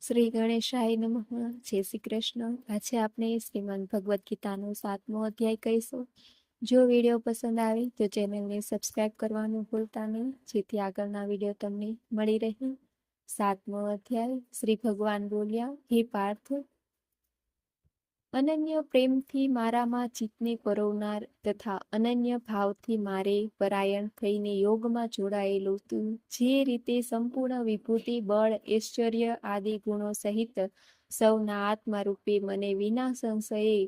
શ્રી ગણેશાય નમઃ. જય શ્રી કૃષ્ણ. આજે આપણે શ્રીમદ ભગવદ્ ગીતાનો 7મો અધ્યાય કહીશું. જો વિડીયો પસંદ આવે તો ચેનલને સબસ્ક્રાઇબ કરવાનું ભૂલતા નહીં, જેથી આગળના વિડીયો તમને મળી રહે. 7મો અધ્યાય. શ્રી ભગવાન બોલ્યા, હે પાર્થ, અનન્ય પ્રેમથી મારામાં ચિત્તને પરોવનાર તથા અનન્ય ભાવથી મારે પરાયણ થઈને યોગમાં જોડાયેલું તું જે રીતે સંપૂર્ણ વિભૂતિ, બળ, ઐશ્વર્ય આદિ ગુણો સહિત સૌના આત્મા રૂપે મને વિના સંશયે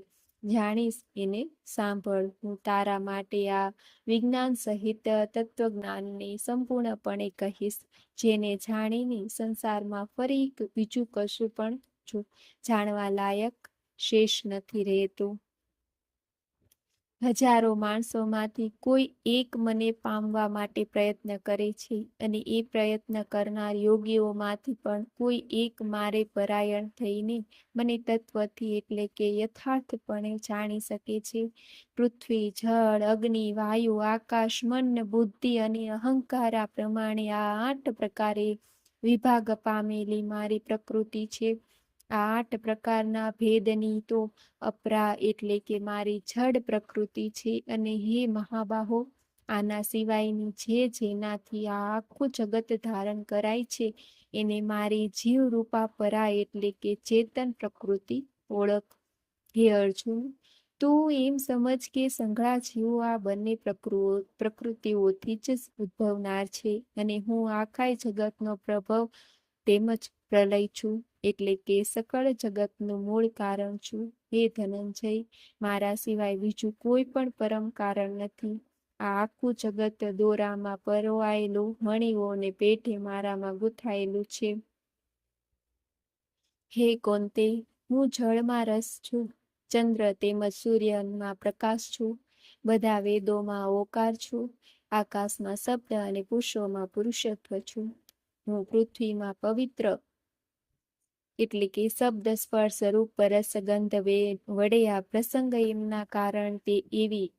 જાણીશ એને સાંભળ. હું તારા માટે આ વિજ્ઞાન સહિત તત્વજ્ઞાનને સંપૂર્ણપણે કહીશ, જેને જાણીને સંસારમાં ફરી બીજું કશું પણ જાણવા લાયક શેષ નથી રહેતું. હજારો માણસોમાંથી કોઈ એક મને પામવા માટે પ્રયત્ન કરે છે, અને એ પ્રયત્ન કરનાર યોગીઓમાંથી પણ કોઈ એક મારે પરાયણ થઈને મને તત્વથી એટલે કે યથાર્થપણે જાણી શકે છે. પૃથ્વી, જળ, અગ્નિ, વાયુ, આકાશ, મન, બુદ્ધિ અને અહંકાર આ પ્રમાણે આ 8 પ્રકારે વિભાગ પામેલી મારી પ્રકૃતિ છે. આ 8 પ્રકારના ભેદની તો અપરા એટલે કે મારી જડ પ્રકૃતિ છે. અને હે મહાબાહો, આના સિવાયની જેનાથી આ આખું જગત ધારણ કરાય છે એને મારી જીવ રૂપા પરા એટલે કે ચેતન પ્રકૃતિ ઓળખ. હે અર્જુન, તું એમ સમજ કે સંઘળા જીવો આ બંને પ્રકૃતિઓથી જ ઉદ્ભવનાર છે, અને હું આખા જગતનો પ્રભવ તેમજ પ્રલય છું, એટલે કે સકળ જગતનું મૂળ કારણ છું. હે ધનંજય, મારા સિવાય બીજું કોઈ પણ પરમ કારણ નથી. આ આખું જગત દોરામાં પરોવાયેલું મણીઓને પેઢે મારામાં ગૂંથાયેલું છે. હે કોંતે, હું જળમાં રસ છું, ચંદ્ર તેમજ સૂર્યમાં પ્રકાશ છું, બધા વેદોમાં ઓકાર છું, આકાશમાં શબ્દ અને પુરુષોમાં પુરુષત્વ છું. હું પૃથ્વીમાં પવિત્ર એટલે કે શબ્દ, સ્પર્શ, રૂપ, રસ, ગંધ વડે આ પ્રસંગ એમના કારણ તે એવી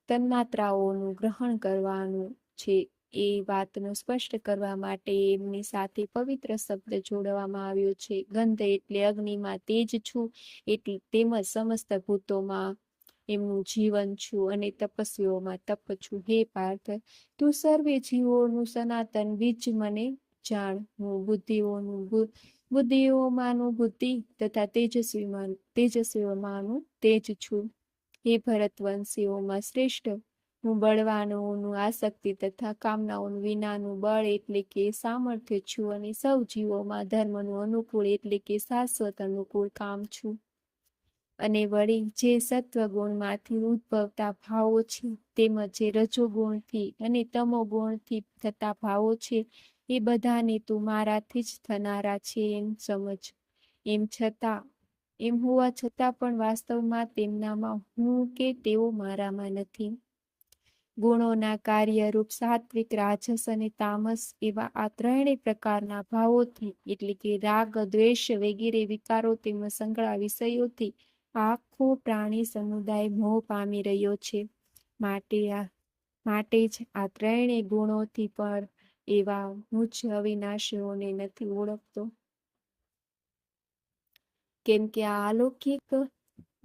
તન્માત્રાઓનું ગ્રહણ કરવાનું છે એ વાતનું સ્પષ્ટ કરવા માટે એમની સાથે પવિત્ર શબ્દ જોડવામાં આવ્યો છે. ગંધ એટલે અગ્નિમાં તેજ છું, એટલે તેમજ સમસ્ત ભૂતોમાં એમનું જીવન છું, અને તપસ્વીઓમાં તપ છું. હે પાર્થ, તું સર્વે જીવોનું સનાતન બીજ મને જાણ. હું બુદ્ધિઓમાંનું બુદ્ધિ તથા તેજસ્વીઓમાંનું તેજ છું. હે ભરતવંશીઓમાં શ્રેષ્ઠ, હું બળવાનોનું આસક્તિ તથા કામનાઓનું વિનાનું બળ એટલે કે સામર્થ્ય છું, અને સૌ જીવોમાં ધર્મનું અનુકૂળ એટલે કે શાશ્વત અનુકૂળ કામ છું. અને વળી જે સત્વગુણમાંથી ઉદ્ભવતા ભાવો છે, તેમજ જે રજોગુણથી અને તમોગુણથી થતા ભાવો છે, એ બધાને તું મારાથી જ થનારા છે એમ સમજ. એમ હોવા છતાં પણ વાસ્તવમાં તેમનામાં હું કે તેઓ મારામાં નથી. ગુણોના કાર્યરૂપ સાત્વિક, રાજસ અને તામસ એવા આ 3 પ્રકારના ભાવોથી એટલે કે રાગ, દ્વેષ વગેરે વિકારો તેમજ સંકળા વિષયોથી આખો પ્રાણી સમુદાય મોહ પામી રહ્યો છે. માટે જ આ 3 ગુણોથી પણ એવા મુજ અવિનાશીઓને નથી ઓળખતો. કેમ કે આ અલૌકિક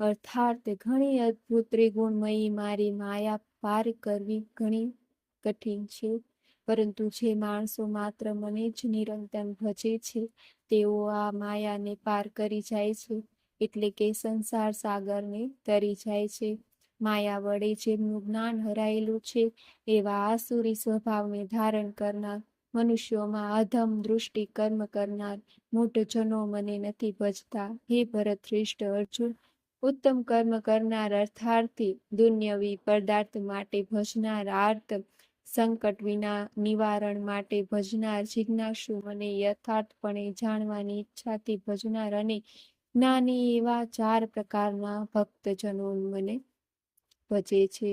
અર્થાત ઘણી અદ્ભુત ત્રિગુણમયી મારી માયા પાર કરવી ઘણી કઠિન છે. પરંતુ જે માણસો માત્ર મને જ નિરંતર ભજે છે, તેઓ આ માયાને પાર કરી જાય છે, એટલે કે સંસાર સાગરને તરી જાય છે. માયા વડે જેમનું જ્ઞાન હરાયેલું છે, એવા આસુરી સ્વભાવને ધારણ કરનાર મનુષ્યોમાં અધમ દૃષ્ટિ કર્મ કરનાર મૂઢજનો મને નથી ભજતા. હે ભરત શ્રેષ્ઠ અર્જુન, ઉત્તમ કર્મ કરનાર અર્થાર્થી, દુન્યવી પદાર્થ માટે ભજનાર આર્ત, સંકટ વિના નિવારણ માટે ભજનાર જિજ્ઞાસુ, મને યથાર્થપણે જાણવાની ઈચ્છાથી ભજનાર અને જ્ઞાની એવા 4 પ્રકારના ભક્તજનો મને ભજે છે.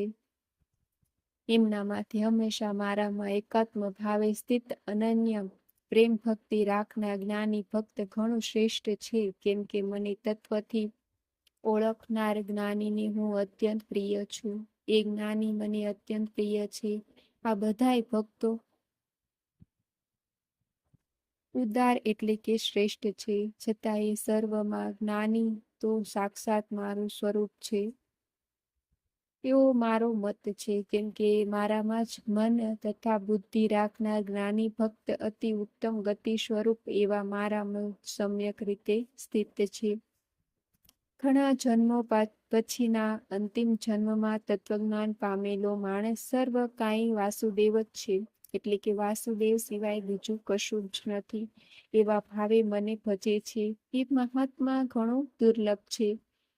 એમનામાંથી હંમેશા મારામાં એકાત્મ ભાવે સ્થિત અનન્ય પ્રેમ ભક્તિ રાખનાર જ્ઞાની ભક્ત ઘણું શ્રેષ્ઠ છે. કેમ કે મને તત્વથી ઓળખનાર જ્ઞાનીને હું અત્યંત પ્રિય છું. એ જ્ઞાની મને અત્યંત પ્રિય છે. આ બધાય ભક્તો ઉદાર એટલે કે શ્રેષ્ઠ છે, છતાં એ સર્વમાં જ્ઞાની તો સાક્ષાત મારું સ્વરૂપ છે, એવો મારો મત છે. કેમ કે મારામાં જ મન તથા બુદ્ધિ રાખનાર જ્ઞાની ભક્ત અતિ ઉત્તમ ગતિ સ્વરૂપ એવા મારામાં સમ્યક રીતે સ્થિત છે. ઘણા જન્મો પછીના અંતિમ જન્મમાં તત્વજ્ઞાન પામેલો માણસ સર્વ કાંઈ વાસુદેવ જ છે, એટલે કે વાસુદેવ સિવાય બીજું કશું જ નથી, એવા ભાવે મને ભજે છે. એ મહાત્મા ઘણું દુર્લભ છે.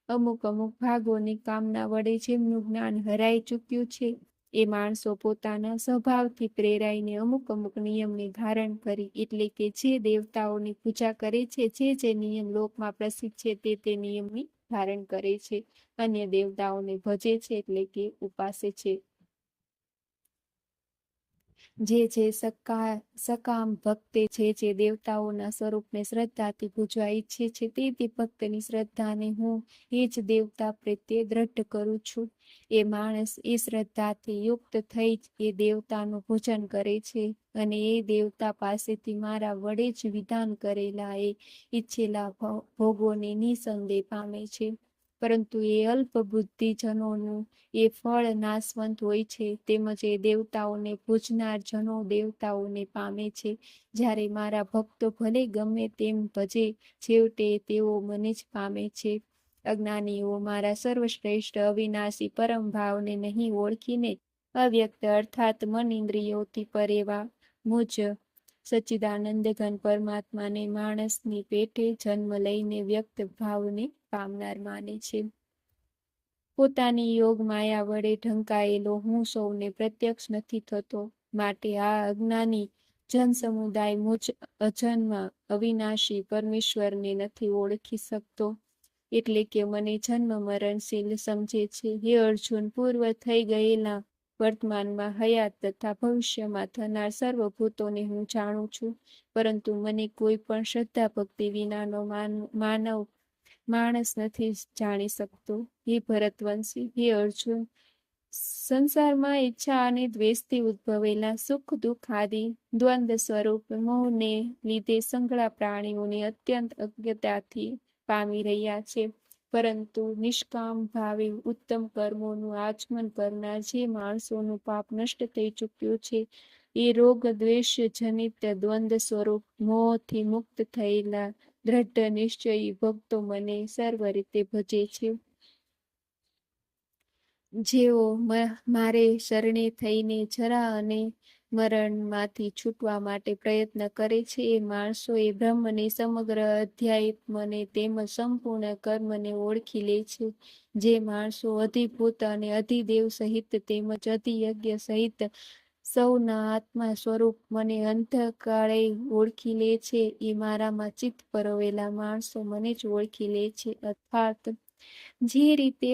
અમુક ભાગોની કામના વડે જેમનું જ્ઞાન હરાઈ ચૂક્યું છે, એ માણસો પોતાના સ્વભાવથી પ્રેરાઈને અમુક નિયમને ધારણ કરી, એટલે કે જે દેવતાઓની પૂજા કરે છે, જે નિયમ લોકમાં પ્રસિદ્ધ છે તે નિયમની ધારણ કરે છે, અન્ય દેવતાઓને ભજે છે, એટલે કે ઉપાસે છે. જે સકામ ભક્તે જે દેવતાઓના સ્વરૂપને શ્રદ્ધાથી પૂજવા ઈચ્છે છે, તે ભક્તની શ્રદ્ધાને હું એ જ દેવતા પ્રત્યે દ્રઢ કરું છું. એ માણસ એ શ્રદ્ધાથી યુક્ત થઈ જ એ દેવતાનું પૂજન કરે છે, અને એ દેવતા પાસેથી મારા વડે જ વિધાન કરેલા એ ઈચ્છેલા ભોગોને નિસંદેહ પામે છે. પરંતુ એ અલ્પ બુદ્ધિજનોનું એ ફળ નાશવંત હોય છે, તેમજ એ દેવતાઓને પૂજનાર જનો દેવતાઓને પામે છે. જ્યારે મારા ભક્તો ભલે ગમે તેમ ભજે, છેવટે તેઓ મને જ પામે છે. અજ્ઞાનીઓ મારા સર્વશ્રેષ્ઠ અવિનાશી પરમ ભાવને નહીં ઓળખીને અવ્યક્ત અર્થાત મન ઇન્દ્રિયોથી પર એવા મુજ સચ્ચિદાનંદ ઘન પરમાત્માને માણસની પેટે જન્મ લઈને વ્યક્ત ભાવને પામનાર માને છે. પોતાની યોગ માયા વડે ઢંકાયેલો હું સૌને પ્રત્યક્ષ નથી થતો, માટે આ અજ્ઞાની જન સમુદાય મુજ અજન્મ અવિનાશી પરમેશ્વરને નથી ઓળખી શકતો, એટલે કે મને જન્મ મરણશીલ સમજે છે. હે અર્જુન, પૂર્વ થઈ ગયેલા, વર્તમાનમાં હયાત તથા ભવિષ્યમાં થનાર સર્વભૂતોને હું જાણું છું, પરંતુ મને કોઈ પણ શ્રદ્ધા ભક્તિ વિનાનો માણસ નથી જાણી શકતો. હે ભરતવંશી, હે અર્જુન, સંસારમાં ઈચ્છા અને દ્વેષથી ઉદ્ભવેલા સુખ દુઃખ આદિ દ્વંદ્વ સ્વરૂપ મોહને લીધે સંઘળા પ્રાણીઓને અત્યંત અજ્ઞતાથી પામી રહ્યા છે. પરંતુ નિષ્કામ ભાવે ઉત્તમ કર્મોનું આચમન કરનાર જે માણસોનું પાપ નષ્ટ થઈ ચૂક્યું છે, એ રોગ દ્વેષ જનિત દ્વંદ્વ સ્વરૂપ મોહથી મુક્ત થયેલા દ્રઢ નિશ્ચયી ભક્તો મને સર્વ રીતે ભજે છે. જેઓ મારે શરણે થઈને જરા અને મરણમાંથી છૂટવા માટે પ્રયત્ન કરે છે, એ માણસો એ બ્રહ્મને સમગ્ર અધ્યાત્મને તેમજ સંપૂર્ણ કર્મને ઓળખી લે છે. જે માણસો અધિભૂત અને અધિદેવ સહિત તેમજ અધિયજ્ઞ સહિત સૌના આત્મા સ્વરૂપ મને અંતકાળે ઓળખી લે છે, એ મારામાં ચિત્ત પરોવેલા માણસો મને જ ઓળખી લે છે. અર્થાત જે રીતે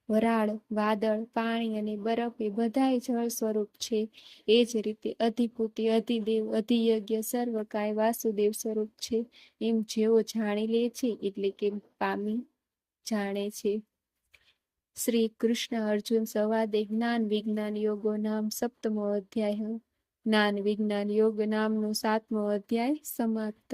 વરાળ, વાદળ, પાણી અને બરફ એ બધાય જળ સ્વરૂપ છે, એ જ રીતે અધિભૂતિ, અધિદેવ, અધિયજ્ઞ સર્વકાય વાસુદેવ સ્વરૂપ છે, એમ જેઓ જાણી લે છે, એટલે કે પામી જાણે છે. શ્રી કૃષ્ણ અર્જુન સંવાદે જ્ઞાન વિજ્ઞાન યોગો નામ 7મો અધ્યાય. જ્ઞાન વિજ્ઞાન યોગ નામનો 7મો અધ્યાય સમાપ્ત.